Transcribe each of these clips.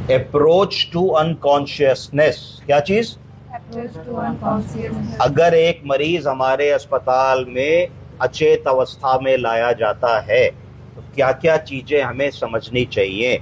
Approach to unconsciousness, क्या चीज? अगर एक मरीज हमारे अस्पताल में अचेत अवस्था में लाया जाता है तो क्या क्या चीजें हमें समझनी चाहिए।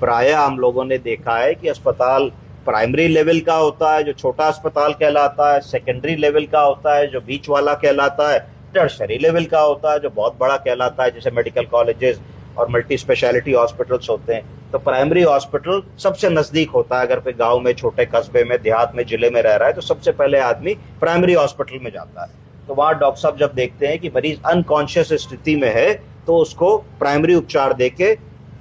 प्रायः हम लोगों ने देखा है कि अस्पताल प्राइमरी लेवल का होता है जो छोटा अस्पताल कहलाता है, सेकेंडरी लेवल का होता है जो बीच वाला कहलाता है, टर्शरी लेवल का होता है जो बहुत बड़ा कहलाता है, जैसे मेडिकल कॉलेजेस और मल्टी स्पेशलिटी हॉस्पिटल्स होते हैं। तो प्राइमरी हॉस्पिटल सबसे नजदीक होता है। अगर कोई गांव में, छोटे कस्बे में, देहात में, जिले में रह रहा है तो सबसे पहले आदमी प्राइमरी हॉस्पिटल में जाता है। तो वहां डॉक्टर साहब जब देखते हैं कि मरीज अनकॉन्शियस स्थिति में है तो उसको प्राइमरी उपचार देके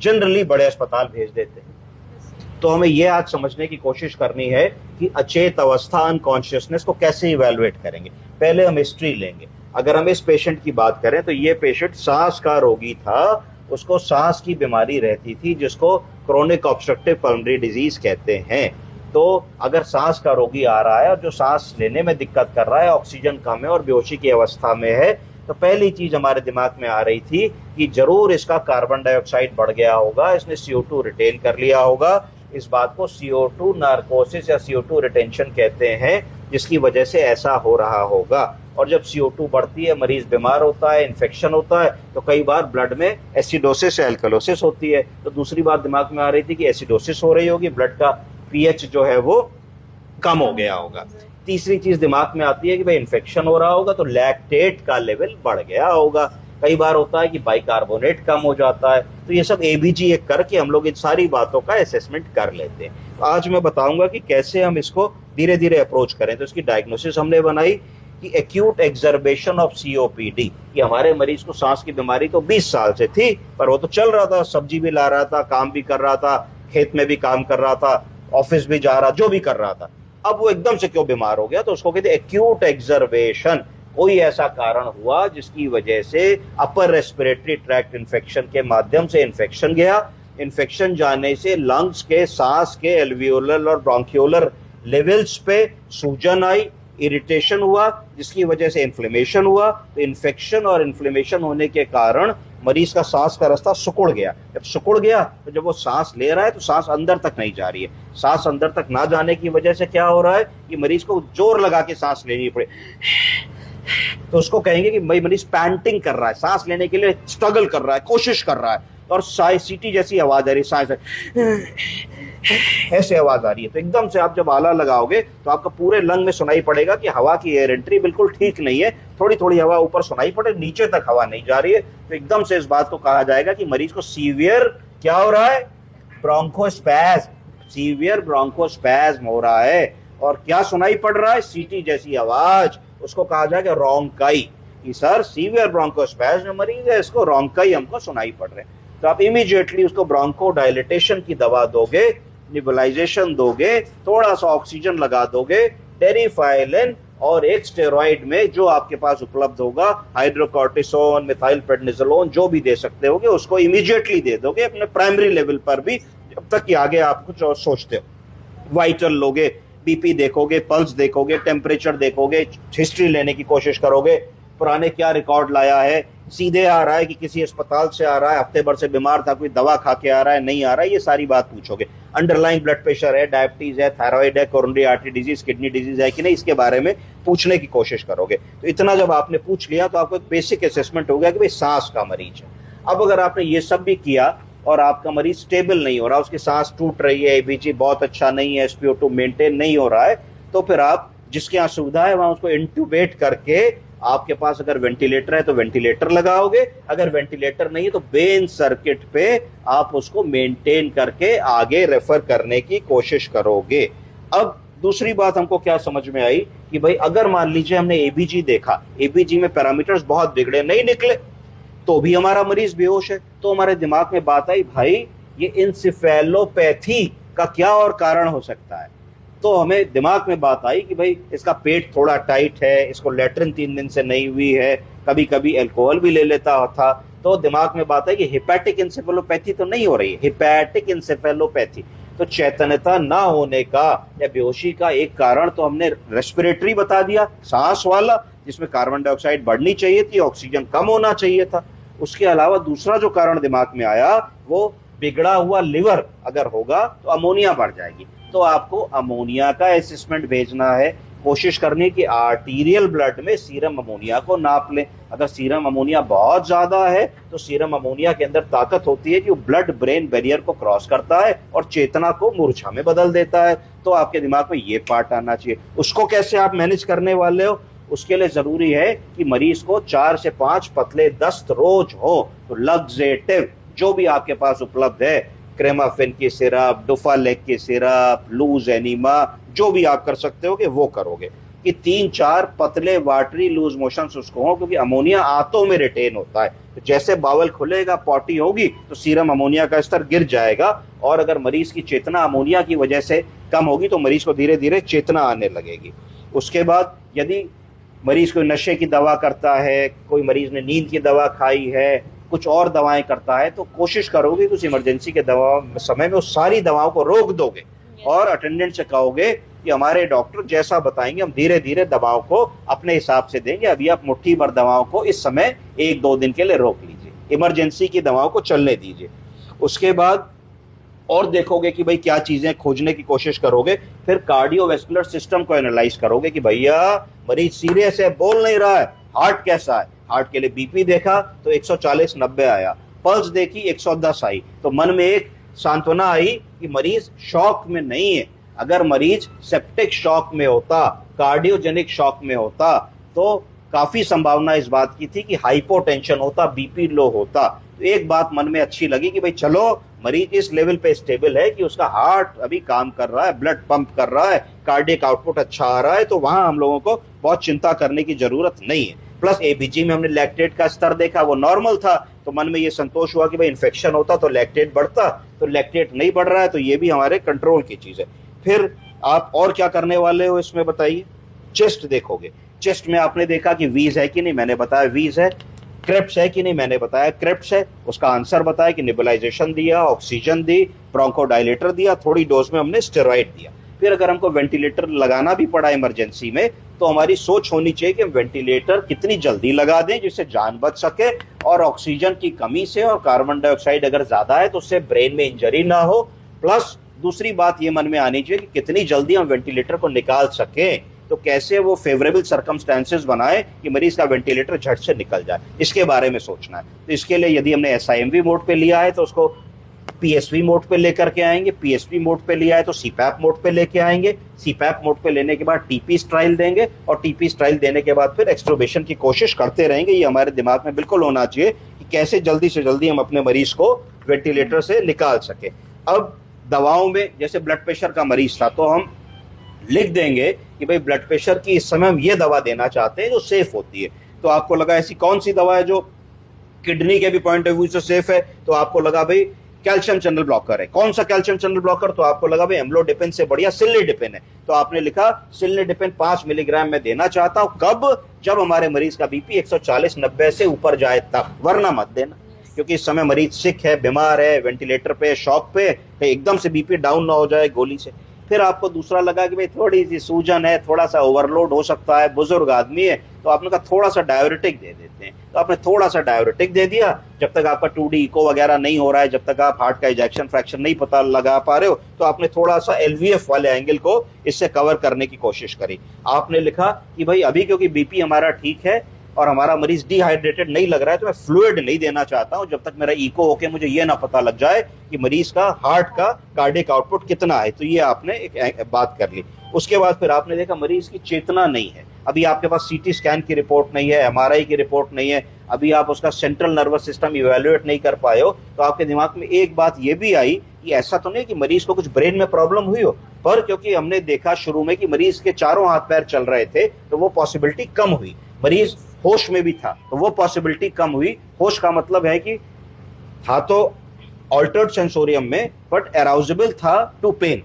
जनरली बड़े अस्पताल भेज देते हैं। तो हमें यह आज समझने की कोशिश करनी है कि अचेत अवस्था, अनकॉन्शियसनेस को कैसे इवेलुएट करेंगे। पहले हम हिस्ट्री लेंगे। अगर हम इस पेशेंट की बात करें तो ये पेशेंट सांस का रोगी था, उसको सांस की बीमारी रहती थी जिसको क्रोनिक ऑब्स्ट्रक्टिव पल्मोनरी डिजीज कहते हैं। तो अगर सांस का रोगी आ रहा है और जो सांस लेने में दिक्कत कर रहा है, ऑक्सीजन कम है और बेहोशी की अवस्था में है, तो पहली चीज हमारे दिमाग में आ रही थी कि जरूर इसका कार्बन डाइऑक्साइड बढ़ गया होगा, इसने CO2 रिटेन कर लिया होगा। इस बात को CO2 नार्कोसिस या CO2 रिटेंशन कहते हैं, जिसकी वजह से ऐसा हो रहा होगा। और जब CO2 बढ़ती है, मरीज बीमार होता है, इन्फेक्शन होता है, तो कई बार ब्लड में एसिडोसिस या एल्कलोसिस होती है। तो दूसरी बात दिमाग में आ रही थी कि एसिडोसिस हो रही होगी, ब्लड का पीएच जो है वो कम हो गया होगा। तीसरी चीज दिमाग में आती है कि भाई इन्फेक्शन हो रहा होगा तो लैक्टेट का लेवल बढ़ गया होगा। कई बार होता है कि बाइकार्बोनेट कम हो जाता है। तो ये सब ABG एक करके हम लोग इन सारी बातों का असेसमेंट कर लेते हैं। तो आज मैं बताऊंगा कि कैसे हम इसको धीरे धीरे अप्रोच करें। तो इसकी डायग्नोसिस हमने बनाई कि एक्यूट एक्सर्बेशन ऑफ COPD, कि हमारे मरीज को सांस की बीमारी तो 20 साल से थी, पर वो तो चल रहा था, सब्जी भी ला रहा था, काम भी कर रहा था, खेत में भी काम कर रहा था, ऑफिस भी जा रहा, जो भी कर रहा था। अब वो एकदम से क्यों बीमार हो गया? तो उसको कहते हैं एक्यूट एक्सर्बेशन। कोई ऐसा कारण हुआ जिसकी वजह से अपर रेस्पिरेटरी ट्रैक्ट इन्फेक्शन के माध्यम से इन्फेक्शन गया। इन्फेक्शन जाने से लंग्स के, सांस के एल्वियोलर और ब्रोंकियोलर लेवल्स पे सूजन आई, इरिटेशन हुआ, जिसकी वजह से इन्फ्लेमेशन हुआ। तो इन्फेक्शन और इन्फ्लेमेशन होने के कारण मरीज का सांस का रास्ता सिकुड़ गया। जब सिकुड़ गया तो जब वो सांस ले रहा है तो सांस अंदर तक नहीं जा रही है। सांस अंदर तक ना जाने की वजह से क्या हो रहा है कि मरीज को जोर लगा के सांस लेनी पड़े, तो उसको कहेंगे कि भाई मरीज पैंटिंग कर रहा है, सांस लेने के लिए स्ट्रगल कर रहा है, कोशिश कर रहा है, और सीटी जैसी आवाज आ रही है, ऐसे आवाज आ रही है। तो एकदम से आप जब आला लगाओगे तो आपका पूरे लंग में सुनाई पड़ेगा कि हवा की एयर एंट्री बिल्कुल ठीक नहीं है, थोड़ी थोड़ी हवा ऊपर सुनाई पड़े, नीचे तक हवा नहीं जा रही है। तो एकदम से इस बात को कहा जाएगा कि मरीज को सीवियर क्या हो रहा है? ब्रोंकोस्पैज्म, सीवियर ब्रोंकोस्पैज्म हो रहा है। और क्या सुनाई पड़ रहा है? सीटी जैसी आवाज। उसको कहा जाएगा रोंकाई, कि सर सीवियर ब्रोंकोस्पैज्म मरीज है, इसको रोंकाई हमको सुनाई पड़ रहे हैं। तो आप इमीडिएटली उसको ब्रोंको डायलिटेशन की दवा दोगे, निबुलाइजेशन दोगे, थोड़ा सा ऑक्सीजन लगा दोगे, टेरिफाइलिन और एक स्टेरॉइड में जो आपके पास उपलब्ध होगा, हाइड्रोकॉर्टिसोन, मिथाइल प्रेडनिसोलोन, जो भी दे सकते होगे उसको इमीडिएटली दे दोगे अपने प्राइमरी लेवल पर भी, जब तक कि आगे आप कुछ और सोचते हो। वाइटल लोगे, BP देखोगे, पल्स देखोगे, टेम्परेचर देखोगे, हिस्ट्री लेने की कोशिश करोगे, पुराने क्या रिकॉर्ड लाया है, सीधे आ रहा है कि किसी अस्पताल से आ रहा है, हफ्ते भर से बीमार था, कोई दवा खा के आ रहा है, नहीं आ रहा है, ये सारी बात पूछोगे। अंडरलाइंग ब्लड प्रेशर है, डायबिटीज है, थायराइड है, coronary artery disease, kidney disease है कि नहीं, इसके बारे में पूछने की कोशिश करोगे। तो इतना जब आपने पूछ लिया तो आपको एक बेसिक असेसमेंट हो गया कि भाई सांस का मरीज है। अब अगर आपने ये सब भी किया और आपका मरीज स्टेबल नहीं हो रहा, उसकी सांस टूट रही है, ABG बहुत अच्छा नहीं है, SpO2 मेंटेन नहीं हो रहा है, तो फिर आप जिसके यहाँ सुविधा है वहां उसको इंट्यूबेट करके, आपके पास अगर वेंटिलेटर है तो वेंटिलेटर लगाओगे, अगर वेंटिलेटर नहीं है तो वेन सर्किट पे आप उसको मेंटेन करके आगे रेफर करने की कोशिश करोगे। अब दूसरी बात हमको क्या समझ में आई कि भाई अगर मान लीजिए हमने ABG देखा, ABG में पैरामीटर्स बहुत बिगड़े, नहीं निकले, तो भी हमारा मरीज बेहोश है, तो हमारे दिमाग में बात आई भाई ये इंसेफेलोपैथी का क्या और कारण हो सकता है। तो हमें दिमाग में बात आई कि भाई इसका पेट थोड़ा टाइट है, इसको लेटरिन 3 दिन से नहीं हुई है, कभी कभी अल्कोहल भी ले लेता था। तो दिमाग में बात आई कि हिपैटिक इंसेफेलोपैथी तो नहीं हो रही है, हिपैटिक इंसेफेलोपैथी। तो चैतन्यता ना होने का या बेहोशी का एक कारण तो हमने रेस्पिरेटरी बता दिया, सांस वाला, जिसमें कार्बन डाइऑक्साइड बढ़नी चाहिए थी, ऑक्सीजन कम होना चाहिए था। उसके अलावा दूसरा जो कारण दिमाग में आया वो बिगड़ा हुआ लिवर अगर होगा तो अमोनिया बढ़ जाएगी। तो आपको अमोनिया का असेसमेंट भेजना है, कोशिश करनी कि आर्टीरियल ब्लड में सीरम अमोनिया को नाप लें। अगर सीरम अमोनिया बहुत ज्यादा है तो सीरम अमोनिया के अंदर ताकत होती है कि वो ब्लड ब्रेन बैरियर को क्रॉस करता है और चेतना को मूर्छा में बदल देता है। तो आपके दिमाग में ये पार्ट आना चाहिए। उसको कैसे आप मैनेज करने वाले हो, उसके लिए जरूरी है कि मरीज को 4 से 5 पतले दस्त रोज हो। तो लग्जेटिव जो भी आपके पास उपलब्ध है, क्रेमाफिन की सिरप, डोफालेक की सिरप, लूज एनीमा, जो भी आप कर सकते हो कि वो करोगे कि 3-4 पतले वाटरी लूज मोशंस उसको हो, क्योंकि अमोनिया आंतों में रिटेन होता है। तो जैसे बावल खुलेगा, पॉटी होगी, तो सीरम अमोनिया का स्तर गिर जाएगा। और अगर मरीज की चेतना अमोनिया की वजह से कम होगी तो मरीज को धीरे धीरे चेतना आने लगेगी। उसके बाद यदि मरीज कोई नशे की दवा करता है, कोई मरीज ने नींद की दवा खाई है, कुछ और दवाएं करता है, तो कोशिश करोगे कि उस इमरजेंसी के दवा समय में उस सारी दवाओं को रोक दोगे और अटेंडेंट से कहोगे कि हमारे डॉक्टर जैसा बताएंगे हम धीरे धीरे दवाओं को अपने हिसाब से देंगे, अभी आप मुट्ठी भर दवाओं को इस समय 1-2 दिन के लिए रोक लीजिए, इमरजेंसी की दवाओं को चलने दीजिए। उसके बाद और देखोगे कि भाई क्या चीजें खोजने की कोशिश करोगे। फिर कार्डियोवैस्कुलर सिस्टम को एनालाइज करोगे कि भैया मरीज सीरियस है, बोल नहीं रहा है, हार्ट कैसा है। हार्ट के लिए बीपी देखा तो 140/90 आया, पल्स देखी 110 आई, तो मन में एक सांत्वना आई कि मरीज शॉक में नहीं है। अगर मरीज सेप्टिक शॉक में होता, कार्डियोजेनिक शॉक में होता, तो काफी संभावना इस बात की थी कि हाइपोटेंशन होता, बीपी लो होता। तो एक बात मन में अच्छी लगी कि भाई चलो मरीज इस लेवल पे स्टेबल है कि उसका हार्ट अभी काम कर रहा है, ब्लड पंप कर रहा है, कार्डियक आउटपुट अच्छा आ रहा है, तो वहां हम लोगों को बहुत चिंता करने की जरूरत नहीं है। प्लस एबीजी में हमने लैक्टेट का स्तर देखा, वो नॉर्मल था, तो मन में ये संतोष हुआ कि भाई इन्फेक्शन होता तो लैक्टेट बढ़ता, तो लैक्टेट नहीं बढ़ रहा है, तो ये भी हमारे कंट्रोल की चीज है। फिर आप और क्या करने वाले हो इसमें बताइए। चेस्ट देखोगे, चेस्ट में आपने देखा कि वीज है कि नहीं, मैंने बताया वीज है। क्रेप्स है कि नहीं, मैंने बताया क्रेप्स है। उसका आंसर बताया कि निबुलाइजेशन दिया, ऑक्सीजन दी, ब्रोंकोडायलेटर दिया, थोड़ी डोज में हमने स्टेरॉइड दिया। फिर अगर हमको वेंटिलेटर लगाना भी पड़ा इमरजेंसी में, तो हमारी सोच होनी चाहिए कि हम वेंटिलेटर कितनी जल्दी लगा दें जिससे जान बच सके, और ऑक्सीजन की कमी से और कार्बन डाइऑक्साइड अगर ज्यादा है तो उससे ब्रेन में इंजरी ना हो। प्लस दूसरी बात ये मन में आनी चाहिए कि कितनी जल्दी हम वेंटिलेटर को निकाल सकें, तो कैसे वो फेवरेबल सर्कमस्टेंसेस बनाए कि मरीज का वेंटिलेटर झट से निकल जाए, इसके बारे में सोचना है। तो इसके लिए यदि हमने एसआईएमवी मोड पे लिया है तो उसको पीएसवी मोड पे लेकर के आएंगे, पीएसवी मोड पे लिया है तो सीपैप मोड पे लेके आएंगे, सीपैप मोड पे लेने के बाद टीपी स्ट्राइल देंगे, और टीपी स्ट्राइल देने के बाद फिर एक्सट्रोबेशन की कोशिश करते रहेंगे। ये हमारे दिमाग में बिल्कुल होना चाहिए कि कैसे जल्दी से जल्दी हम अपने मरीज को वेंटिलेटर से निकाल सके। अब दवाओं में जैसे ब्लड प्रेशर का मरीज था, तो हम लिख देंगे कि भाई ब्लड प्रेशर की इस समय हम ये दवा देना चाहते हैं जो सेफ होती है। तो आपको लगा ऐसी कौन सी दवा है जो किडनी के भी पॉइंट ऑफ व्यू से सेफ है, तो आपको लगा भाई कैल्शियम चैनल ब्लॉकर है। कौन सा कैल्शियम चैनल ब्लॉकर, तो आपको लगा भाई एम्लोडिपिन से बढ़िया सिल्लीडिपिन है, तो आपने लिखा सिल्लीडिपिन 5 मिलीग्राम में देना चाहता हूं। कब? जब हमारे मरीज का बीपी 140/90 से ऊपर जाए तब, वरना मत देना, क्योंकि इस समय मरीज सिक है, बीमार है, वेंटिलेटर पे, शॉक पे, एकदम से बीपी डाउन ना हो जाए गोली से। फिर आपको दूसरा लगा कि भाई थोड़ी सी सूजन है, थोड़ा सा ओवरलोड हो सकता है, बुजुर्ग आदमी है, तो आपने कहा थोड़ा सा डायरेटिक दे देते हैं, तो आपने थोड़ा सा डायरेटिक दे दिया। जब तक आपका 2D इको वगैरह नहीं हो रहा है, जब तक आप हार्ट का इजेक्शन फ्रैक्शन नहीं पता लगा पा रहे हो, तो आपने थोड़ा सा एलवीएफ वाले एंगल को इससे कवर करने की कोशिश करी। आपने लिखा कि भाई अभी क्योंकि बीपी हमारा ठीक है और हमारा मरीज डिहाइड्रेटेड नहीं लग रहा है, तो मैं फ्लूइड नहीं देना चाहता हूं जब तक मेरा इको होके मुझे ये ना पता लग जाए कि मरीज का हार्ट का कार्डियक आउटपुट कितना है। तो ये आपने एक बात कर ली। उसके बाद फिर आपने देखा मरीज की चेतना नहीं है, अभी आपके पास सीटी स्कैन की रिपोर्ट नहीं है, एमआरआई की रिपोर्ट नहीं है, अभी आप उसका सेंट्रल नर्वस सिस्टम इवेल्युएट नहीं कर पाए हो। तो आपके दिमाग में एक बात ये भी आई कि ऐसा तो नहीं कि मरीज को कुछ ब्रेन में प्रॉब्लम हुई हो, पर क्योंकि हमने देखा शुरू में कि मरीज के चारों हाथ पैर चल रहे थे, तो वो पॉसिबिलिटी कम हुई। मरीज होश में भी था तो वो पॉसिबिलिटी कम हुई। होश का मतलब है कि था तो ऑल्टर्ड सेंसोरियम में, बट अराउजेबल था टू पेन।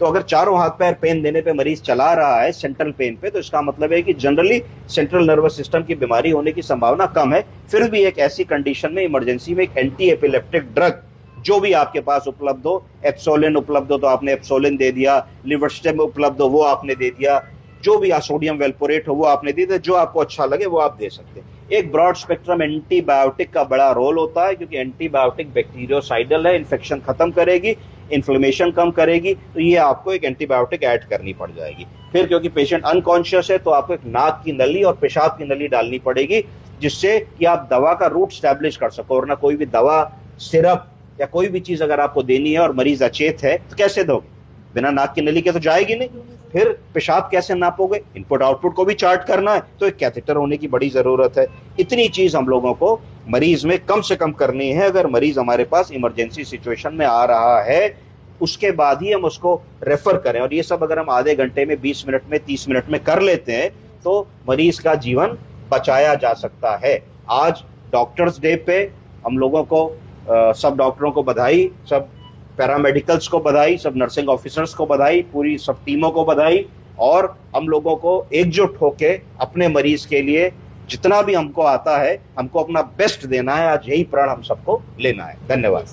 तो अगर चारों हाथ पैर पेन देने पे मरीज चला रहा है सेंट्रल पेन पे, तो इसका मतलब है कि जनरली सेंट्रल नर्वस सिस्टम की बीमारी होने की संभावना कम है। फिर भी एक ऐसी कंडीशन में इमरजेंसी में एक एंटी एपिलेप्टिक ड्रग जो भी आपके पास उपलब्ध हो, एप्सोलिन उपलब्ध हो तो आपने एप्सोलिन दे दिया, लिवर्स्टेम उपलब्ध हो वो आपने दे दिया, जो भी सोडियम वेल्पोरेट हो वो आपने दे दिया, जो आपको अच्छा लगे वो आप दे सकते हैं। एक ब्रॉड स्पेक्ट्रम एंटीबायोटिक का बड़ा रोल होता है, क्योंकि एंटीबायोटिक बैक्टीरियोसाइडल है, इन्फेक्शन खत्म करेगी, इन्फ्लेमेशन कम करेगी, तो ये आपको एक एंटीबायोटिक ऐड करनी पड़ जाएगी। फिर क्योंकि पेशेंट अनकॉन्शियस है तो आपको एक नाक की नली और पेशाब की नली डालनी पड़ेगी, जिससे कि आप दवा का रूट स्टैब्लिश कर सको। और ना कोई भी दवा, सिरप या कोई भी चीज अगर आपको देनी है और मरीज अचेत है तो कैसे दोगे? बिना नाक की नली के तो जाएगी नहीं। फिर पेशाब कैसे नापोगे? इनपुट आउटपुट को भी चार्ट करना है, तो एक कैथेटर होने की बड़ी जरूरत है। इतनी चीज हम लोगों को मरीज में कम से कम करनी है। अगर मरीज हमारे पास इमरजेंसी सिचुएशन में आ रहा है, उसके बाद ही हम उसको रेफर करें। और ये सब अगर हम आधे घंटे में, 20 मिनट में, 30 मिनट में कर लेते हैं तो मरीज का जीवन बचाया जा सकता है। आज डॉक्टर्स डे पे हम लोगों को सब डॉक्टरों को बधाई, सब पैरामेडिकल्स को बधाई, सब नर्सिंग ऑफिसर्स को बधाई, पूरी सब टीमों को बधाई। और हम लोगों को एकजुट होके अपने मरीज के लिए जितना भी हमको आता है, हमको अपना बेस्ट देना है। आज यही प्रण हम सबको लेना है। धन्यवाद।